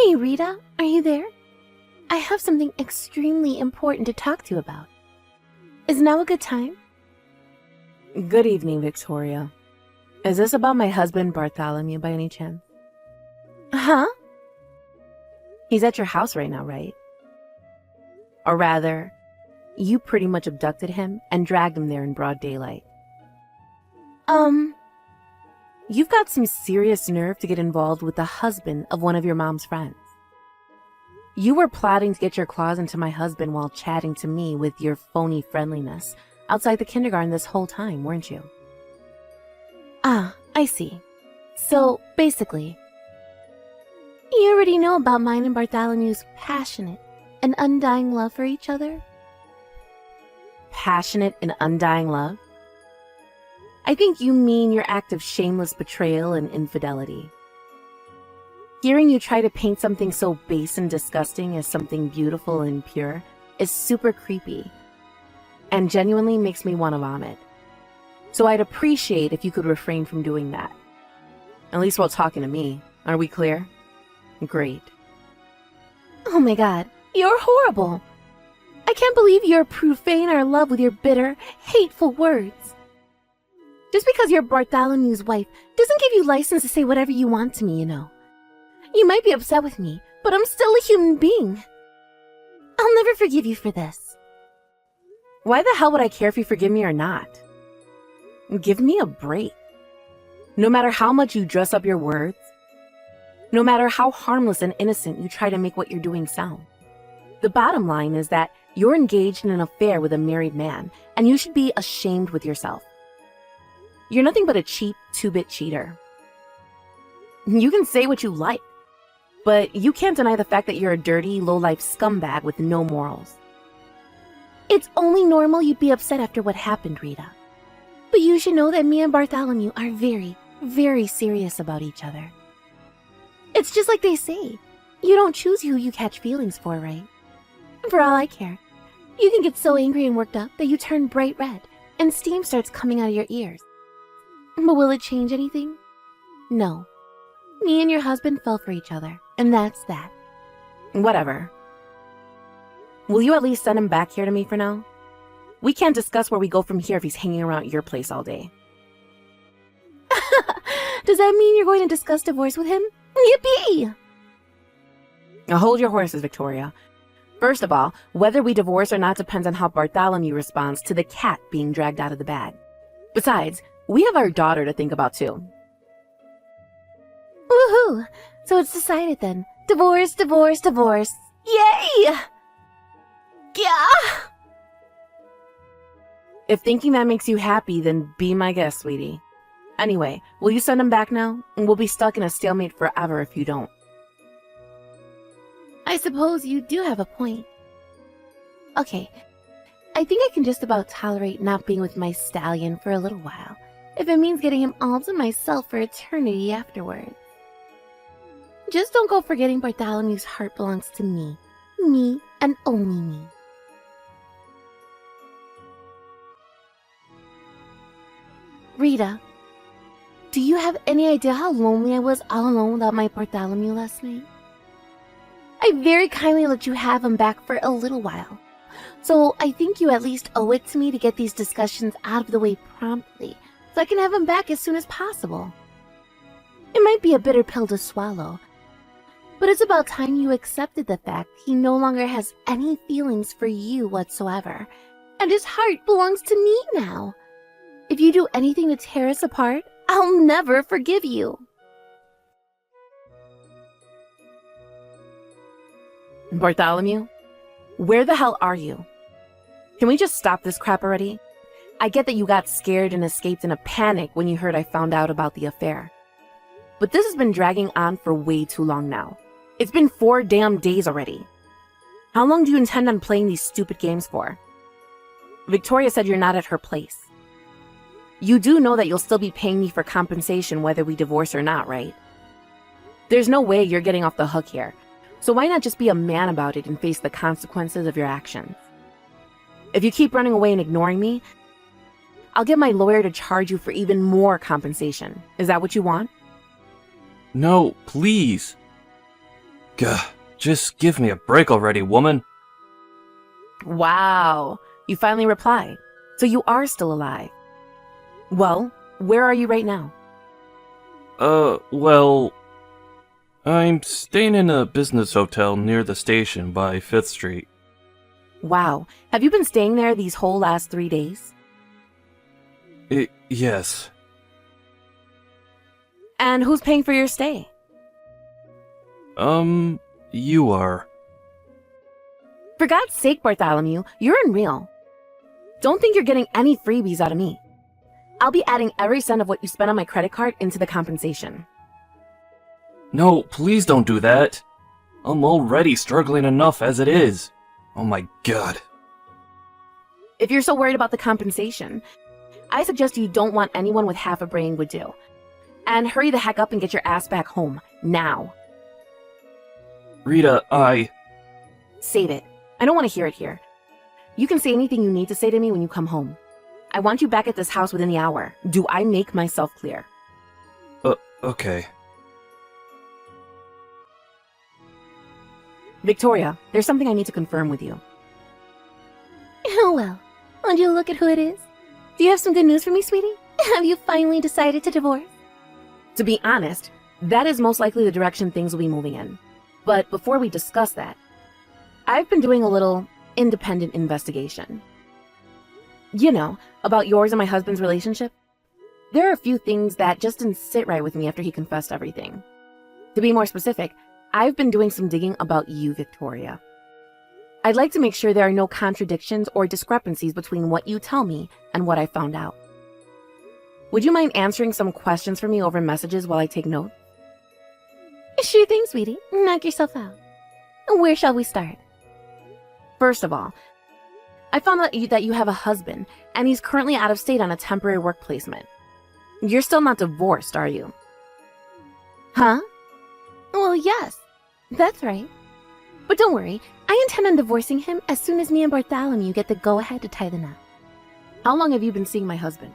Hey Rita, are you there? I have something extremely important to talk to you about. Is now a good time? Good evening, Victoria. Is this about my husband Bartholomew by any chance? Huh? He's at your house right now, right? Or rather, you pretty much abducted him and dragged him there in broad daylight. You've got some serious nerve to get involved with the husband of one of your mom's friends. You were plotting to get your claws into my husband while chatting to me with your phony friendliness outside the kindergarten this whole time, weren't you? Ah, I see. So, basically, you already know about mine and Bartholomew's passionate and undying love for each other? Passionate and undying love? I think you mean your act of shameless betrayal and infidelity. Hearing you try to paint something so base and disgusting as something beautiful and pure is super creepy and genuinely makes me want to vomit. So I'd appreciate if you could refrain from doing that. At least while talking to me. Are we clear? Great. Oh my god, you're horrible. I can't believe you're profaning our love with your bitter, hateful words. Just because you're Bartholomew's wife doesn't give you license to say whatever you want to me, you know. You might be upset with me, but I'm still a human being. I'll never forgive you for this. Why the hell would I care if you forgive me or not? Give me a break. No matter how much you dress up your words, no matter how harmless and innocent you try to make what you're doing sound, the bottom line is that you're engaged in an affair with a married man, and you should be ashamed with yourself. You're nothing but a cheap, two-bit cheater. You can say what you like, but you can't deny the fact that you're a dirty, low-life scumbag with no morals. It's only normal you'd be upset after what happened, Rita. But you should know that me and Bartholomew are very, very serious about each other. It's just like they say, you don't choose who you catch feelings for, right? For all I care, you can get so angry and worked up that you turn bright red and steam starts coming out of your ears. But will it change anything? No. Me and your husband fell for each other, and that's that. Whatever. Will you at least send him back here to me for now? We can't discuss where we go from here if he's hanging around your place all day. Does that mean you're going to discuss divorce with him? Yippee! Now hold your horses, Victoria. First of all, whether we divorce or not depends on how Bartholomew responds to the cat being dragged out of the bag. Besides, we have our daughter to think about too. Woohoo! So it's decided then. Divorce, divorce, divorce. Yay! Yeah! If thinking that makes you happy, then be my guest, sweetie. Anyway, will you send him back now? And we'll be stuck in a stalemate forever if you don't. I suppose you do have a point. Okay, I think I can just about tolerate not being with my stallion for a little while, if it means getting him all to myself for eternity afterwards. Just don't go forgetting Bartholomew's heart belongs to me. Me and only me. Rita, do you have any idea how lonely I was all alone without my Bartholomew last night? I very kindly let you have him back for a little while, so I think you at least owe it to me to get these discussions out of the way promptly, so I can have him back as soon as possible. It might be a bitter pill to swallow, but it's about time you accepted the fact he no longer has any feelings for you whatsoever, and his heart belongs to me now. If you do anything to tear us apart, I'll never forgive you. Bartholomew, where the hell are you? Can we just stop this crap already? I get that you got scared and escaped in a panic when you heard I found out about the affair. But this has been dragging on for way too long now. It's been 4 damn days already. How long do you intend on playing these stupid games for? Victoria said you're not at her place. You do know that you'll still be paying me for compensation whether we divorce or not, right? There's no way you're getting off the hook here. So why not just be a man about it and face the consequences of your actions? If you keep running away and ignoring me, I'll get my lawyer to charge you for even more compensation. Is that what you want? No, please. Gah, just give me a break already, woman. Wow, you finally replied. So you are still alive. Well, where are you right now? Well, I'm staying in a business hotel near the station by 5th Street. Wow, have you been staying there these whole last 3 days? Yes. And who's paying for your stay? You are. For God's sake, Bartholomew, you're unreal. Don't think you're getting any freebies out of me. I'll be adding every cent of what you spent on my credit card into the compensation. No, please don't do that. I'm already struggling enough as it is. Oh my god. If you're so worried about the compensation, I suggest you don't want anyone with half a brain would do. And hurry the heck up and get your ass back home, now. Rita, Save it. I don't want to hear it here. You can say anything you need to say to me when you come home. I want you back at this house within the hour. Do I make myself clear? Okay. Victoria, there's something I need to confirm with you. Oh well, would you look at who it is? Do you have some good news for me, sweetie? Have you finally decided to divorce? To be honest, that is most likely the direction things will be moving in. But before we discuss that, I've been doing a little independent investigation. You know, about yours and my husband's relationship. There are a few things that just didn't sit right with me after he confessed everything. To be more specific, I've been doing some digging about you, Victoria. I'd like to make sure there are no contradictions or discrepancies between what you tell me and what I found out. Would you mind answering some questions for me over messages while I take note? Sure thing, sweetie. Knock yourself out. Where shall we start? First of all, I found out that you have a husband, and he's currently out of state on a temporary work placement. You're still not divorced, are you? Huh? Well, yes. That's right. But don't worry, I intend on divorcing him as soon as me and Bartholomew get the go-ahead to tie the knot. How long have you been seeing my husband?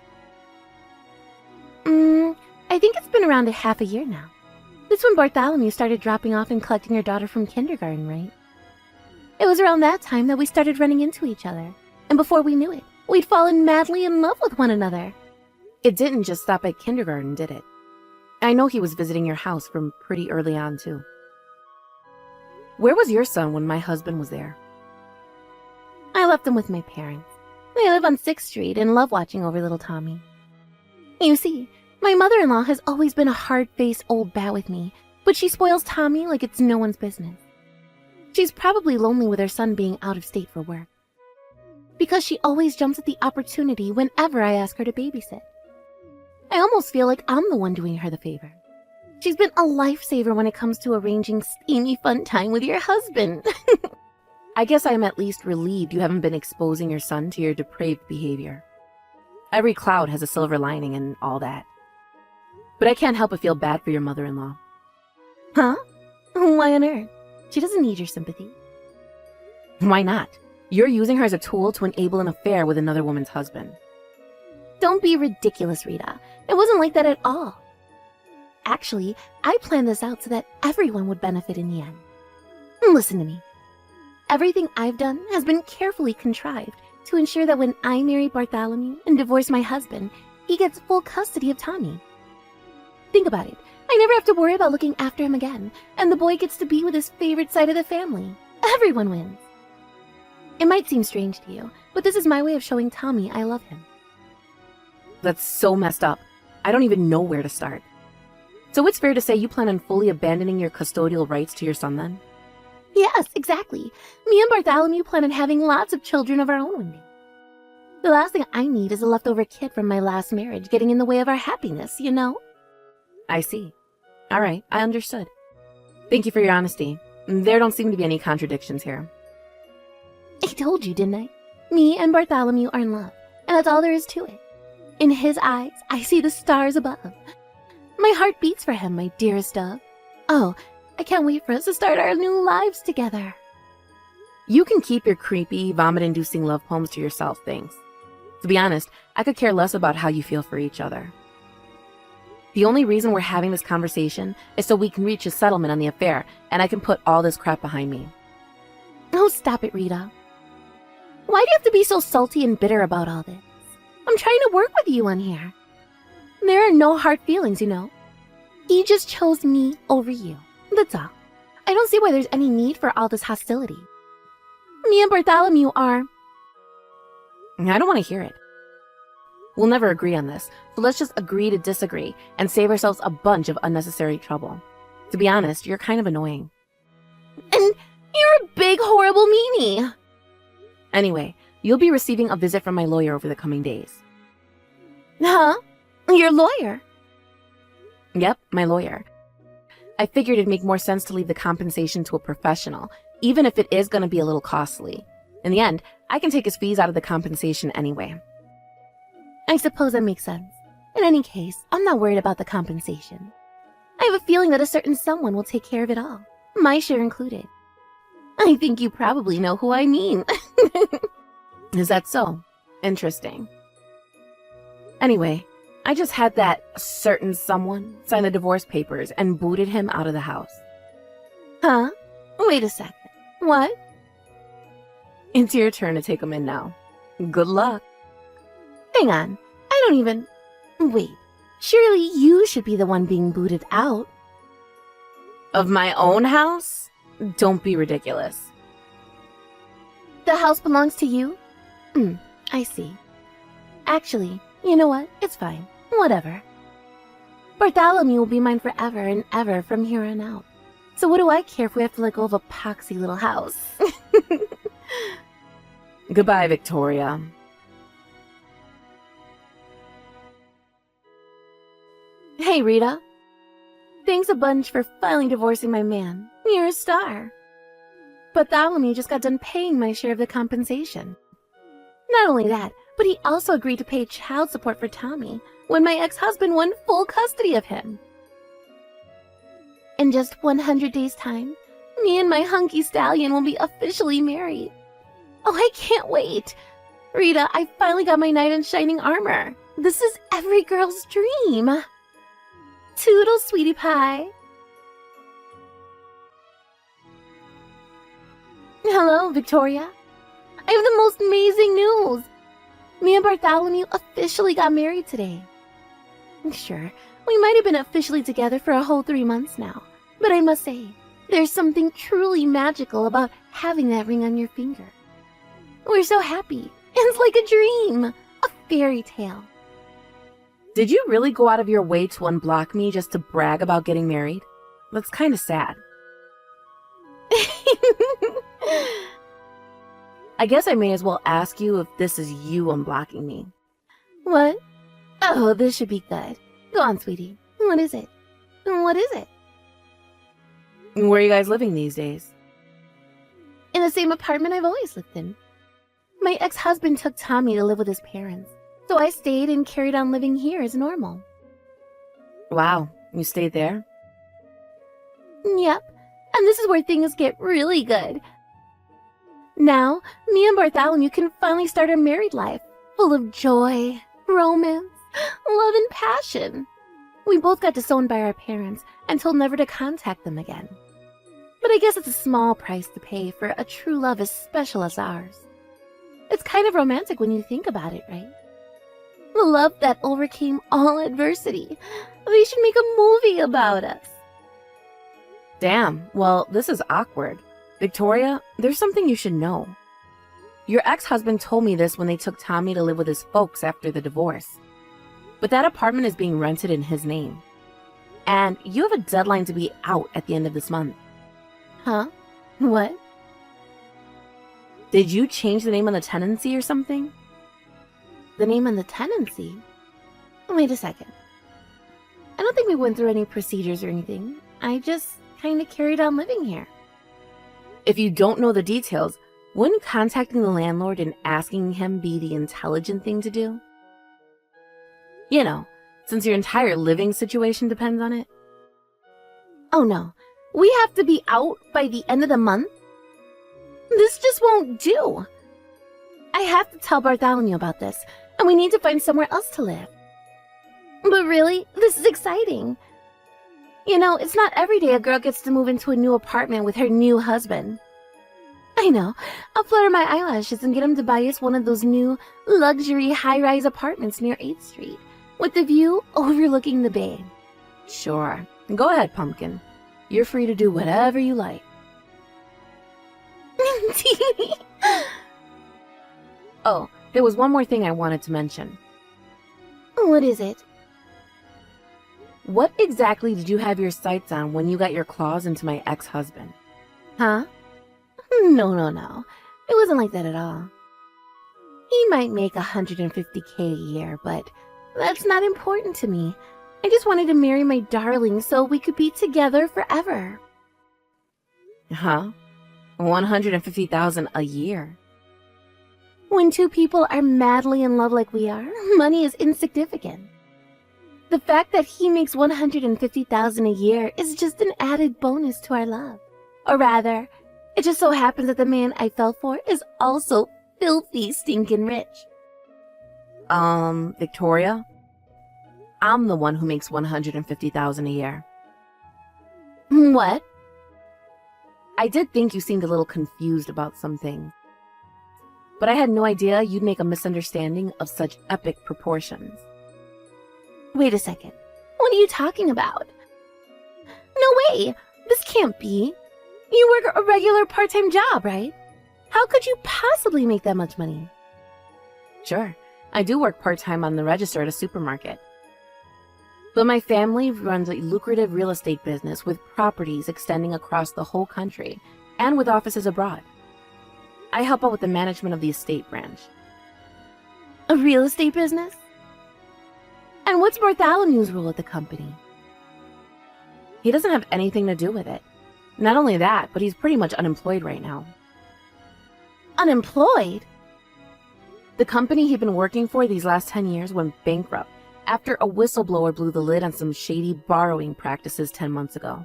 I think it's been around a half a year now. That's when Bartholomew started dropping off and collecting your daughter from kindergarten, right? It was around that time that we started running into each other. And before we knew it, we'd fallen madly in love with one another. It didn't just stop at kindergarten, did it? I know he was visiting your house from pretty early on, too. Where was your son when my husband was there? I left him with my parents. They live on 6th Street and love watching over little Tommy. You see, my mother-in-law has always been a hard-faced old bat with me, but she spoils Tommy like it's no one's business. She's probably lonely with her son being out of state for work. Because she always jumps at the opportunity whenever I ask her to babysit. I almost feel like I'm the one doing her the favor. She's been a lifesaver when it comes to arranging steamy fun time with your husband. I guess I'm at least relieved you haven't been exposing your son to your depraved behavior. Every cloud has a silver lining and all that. But I can't help but feel bad for your mother-in-law. Huh? Why on earth? She doesn't need your sympathy. Why not? You're using her as a tool to enable an affair with another woman's husband. Don't be ridiculous, Rita. It wasn't like that at all. Actually, I planned this out so that everyone would benefit in the end. Listen to me. Everything I've done has been carefully contrived to ensure that when I marry Bartholomew and divorce my husband, he gets full custody of Tommy. Think about it. I never have to worry about looking after him again, and the boy gets to be with his favorite side of the family. Everyone wins. It might seem strange to you, but this is my way of showing Tommy I love him. That's so messed up. I don't even know where to start. So it's fair to say you plan on fully abandoning your custodial rights to your son then? Yes, exactly. Me and Bartholomew plan on having lots of children of our own one day. The last thing I need is a leftover kid from my last marriage getting in the way of our happiness, you know? I see. All right, I understood. Thank you for your honesty. There don't seem to be any contradictions here. I told you, didn't I? Me and Bartholomew are in love, and that's all there is to it. In his eyes, I see the stars above. My heart beats for him, my dearest dove. Oh, I can't wait for us to start our new lives together. You can keep your creepy, vomit-inducing love poems to yourself, thanks. To be honest, I could care less about how you feel for each other. The only reason we're having this conversation is so we can reach a settlement on the affair, and I can put all this crap behind me. Oh, stop it, Rita. Why do you have to be so salty and bitter about all this? I'm trying to work with you on here. There are no hard feelings, you know. He just chose me over you. That's all. I don't see why there's any need for all this hostility. Me and Bartholomew are... I don't want to hear it. We'll never agree on this, so let's just agree to disagree and save ourselves a bunch of unnecessary trouble. To be honest, you're kind of annoying. And you're a big, horrible meanie. Anyway, you'll be receiving a visit from my lawyer over the coming days. Huh? Your lawyer? Yep, my lawyer. I figured it'd make more sense to leave the compensation to a professional, even if it is going to be a little costly. In the end, I can take his fees out of the compensation anyway. I suppose that makes sense. In any case, I'm not worried about the compensation. I have a feeling that a certain someone will take care of it all, my share included. I think you probably know who I mean. Is that so? Interesting. Anyway, I just had that certain someone sign the divorce papers and booted him out of the house. Huh? Wait a second. What? It's your turn to take him in now. Good luck. Hang on. I don't even... Wait. Surely you should be the one being booted out. Of my own house? Don't be ridiculous. The house belongs to you? I see. Actually, you know what? It's fine. Whatever. Bartholomew will be mine forever and ever from here on out. So what do I care if we have to let go of a poxy little house? Goodbye, Victoria. Hey, Rita. Thanks a bunch for finally divorcing my man. You're a star. Bartholomew just got done paying my share of the compensation. Not only that, but he also agreed to pay child support for Tommy when my ex-husband won full custody of him. In just 100 days' time, me and my hunky stallion will be officially married. Oh, I can't wait. Rita, I finally got my knight in shining armor. This is every girl's dream. Toodles, sweetie pie. Hello, Victoria. I have the most amazing news. Me and Bartholomew officially got married today. Sure, we might have been officially together for a whole 3 months now, but I must say, there's something truly magical about having that ring on your finger. We're so happy. It's like a dream, a fairy tale. Did you really go out of your way to unblock me just to brag about getting married? That's kind of sad. I guess I may as well ask you if this is you unblocking me. What? Oh, this should be good. Go on, sweetie. What is it? What is it? Where are you guys living these days? In the same apartment I've always lived in. My ex-husband took Tommy to live with his parents, so I stayed and carried on living here as normal. Wow, you stayed there? Yep, and this is where things get really good. Now, me and Bartholomew can finally start our married life, full of joy, romance, love, and passion. We both got disowned by our parents and told never to contact them again. But I guess it's a small price to pay for a true love as special as ours. It's kind of romantic when you think about it, right? The love that overcame all adversity. They should make a movie about us. Damn, well, this is awkward. Victoria, there's something you should know. Your ex-husband told me this when they took Tommy to live with his folks after the divorce. But that apartment is being rented in his name. And you have a deadline to be out at the end of this month. Huh? What? Did you change the name on the tenancy or something? The name on the tenancy? Wait a second. I don't think we went through any procedures or anything. I just kind of carried on living here. If you don't know the details, wouldn't contacting the landlord and asking him be the intelligent thing to do? You know, since your entire living situation depends on it. Oh no, we have to be out by the end of the month? This just won't do. I have to tell Bartholomew about this, and we need to find somewhere else to live. But really, this is exciting. You know, it's not every day a girl gets to move into a new apartment with her new husband. I know. I'll flutter my eyelashes and get him to buy us one of those new luxury high-rise apartments near 8th Street, with the view overlooking the bay. Sure. Go ahead, Pumpkin. You're free to do whatever you like. Oh, there was one more thing I wanted to mention. What is it? What exactly did you have your sights on when you got your claws into my ex-husband? Huh? No. It wasn't like that at all. He might make $150K a year, but that's not important to me. I just wanted to marry my darling so we could be together forever. Huh? $150,000 a year? When two people are madly in love like we are, money is insignificant. The fact that he makes $150,000 a year is just an added bonus to our love. Or rather, it just so happens that the man I fell for is also filthy stinking rich. Victoria? I'm the one who makes $150,000 a year. What? I did think you seemed a little confused about something. But I had no idea you'd make a misunderstanding of such epic proportions. Wait a second. What are you talking about? No way! This can't be. You work a regular part-time job, right? How could you possibly make that much money? Sure, I do work part-time on the register at a supermarket. But my family runs a lucrative real estate business with properties extending across the whole country and with offices abroad. I help out with the management of the estate branch. A real estate business? And what's Bartholomew's role at the company? He doesn't have anything to do with it. Not only that, but he's pretty much unemployed right now. Unemployed? The company he'd been working for these last 10 years went bankrupt after a whistleblower blew the lid on some shady borrowing practices 10 months ago.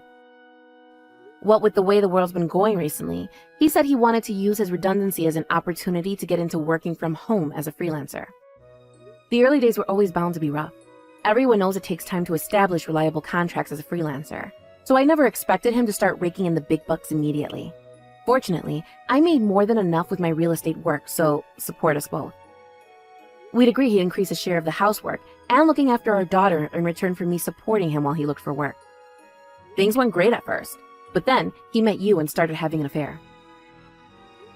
What with the way the world's been going recently, he said he wanted to use his redundancy as an opportunity to get into working from home as a freelancer. The early days were always bound to be rough. Everyone knows it takes time to establish reliable contracts as a freelancer, so I never expected him to start raking in the big bucks immediately. Fortunately, I made more than enough with my real estate work, so support us both. We'd agree he'd increase his share of the housework and looking after our daughter in return for me supporting him while he looked for work. Things went great at first, but then he met you and started having an affair.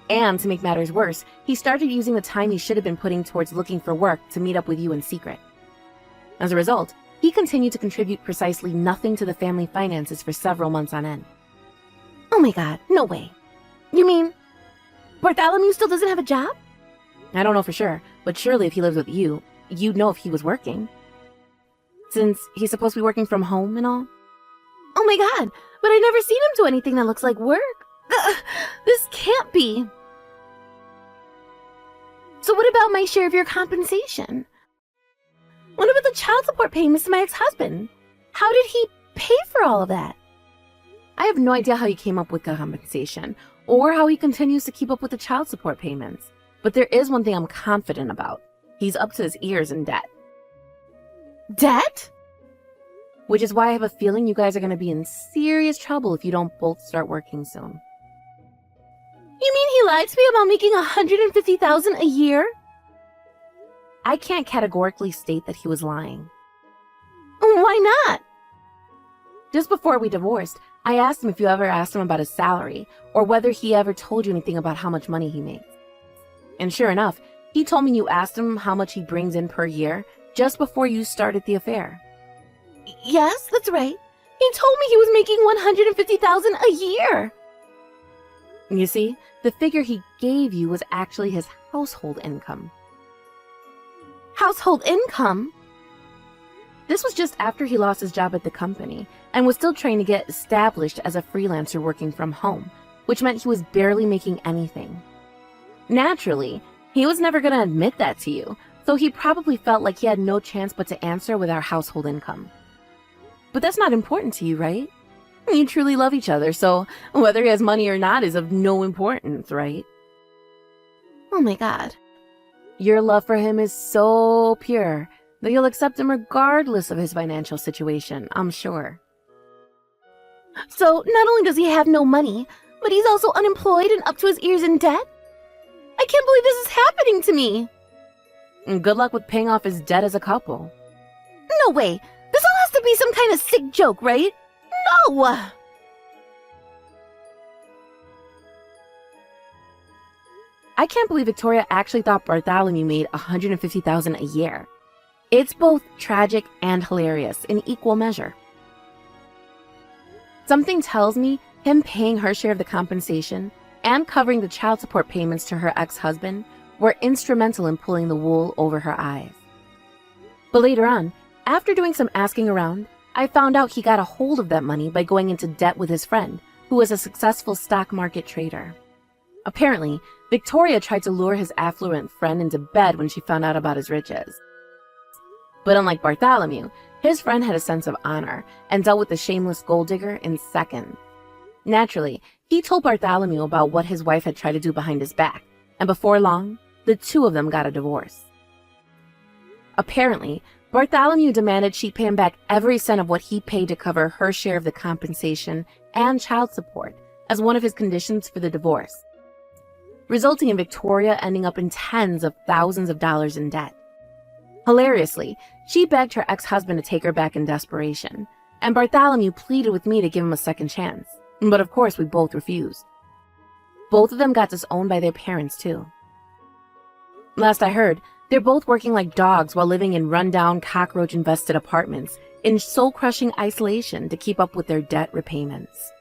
And to make matters worse, he started using the time he should have been putting towards looking for work to meet up with you in secret. As a result, he continued to contribute precisely nothing to the family finances for several months on end. Oh my god, no way. You mean Bartholomew still doesn't have a job? I don't know for sure, but surely if he lives with you, you'd know if he was working. Since he's supposed to be working from home and all. Oh my god, but I've never seen him do anything that looks like work. This can't be. So what about my share of your compensation? What about the child support payments to my ex-husband? How did he pay for all of that? I have no idea how he came up with the compensation, or how he continues to keep up with the child support payments. But there is one thing I'm confident about. He's up to his ears in debt. Debt? Which is why I have a feeling you guys are going to be in serious trouble if you don't both start working soon. You mean he lied to me about making $150,000 a year? I can't categorically state that he was lying. Why not? Just before we divorced, I asked him if you ever asked him about his salary, or whether he ever told you anything about how much money he makes. And sure enough, he told me you asked him how much he brings in per year just before you started the affair. Yes, that's right. He told me he was making $150,000 a year. You see, the figure he gave you was actually his household income. Household income? This was just after he lost his job at the company and was still trying to get established as a freelancer working from home, which meant he was barely making anything. Naturally, he was never going to admit that to you, so he probably felt like he had no chance but to answer with our household income. But that's not important to you, right? You truly love each other, so whether he has money or not is of no importance, right? Oh my god. Your love for him is so pure, That you'll accept him regardless of his financial situation, I'm sure. So not only does he have no money, but he's also unemployed and up to his ears in debt? I can't believe this is happening to me. And good luck with paying off his debt as a couple. No way. This all has to be some kind of sick joke, right? No! I can't believe Victoria actually thought Bartholomew made $150,000 a year. It's both tragic and hilarious in equal measure. Something tells me him paying her share of the compensation and covering the child support payments to her ex-husband were instrumental in pulling the wool over her eyes. But later on, after doing some asking around, I found out he got a hold of that money by going into debt with his friend, who was a successful stock market trader. Apparently, Victoria tried to lure his affluent friend into bed when she found out about his riches. But unlike Bartholomew, his friend had a sense of honor and dealt with the shameless gold digger in seconds. Naturally, he told Bartholomew about what his wife had tried to do behind his back, and before long, the two of them got a divorce. Apparently, Bartholomew demanded she pay him back every cent of what he paid to cover her share of the compensation and child support as one of his conditions for the divorce, resulting in Victoria ending up in tens of thousands of dollars in debt. Hilariously, she begged her ex-husband to take her back in desperation, and Bartholomew pleaded with me to give him a second chance, but of course we both refused. Both of them got disowned by their parents too. Last I heard, they're both working like dogs while living in rundown, cockroach-infested apartments in soul-crushing isolation to keep up with their debt repayments.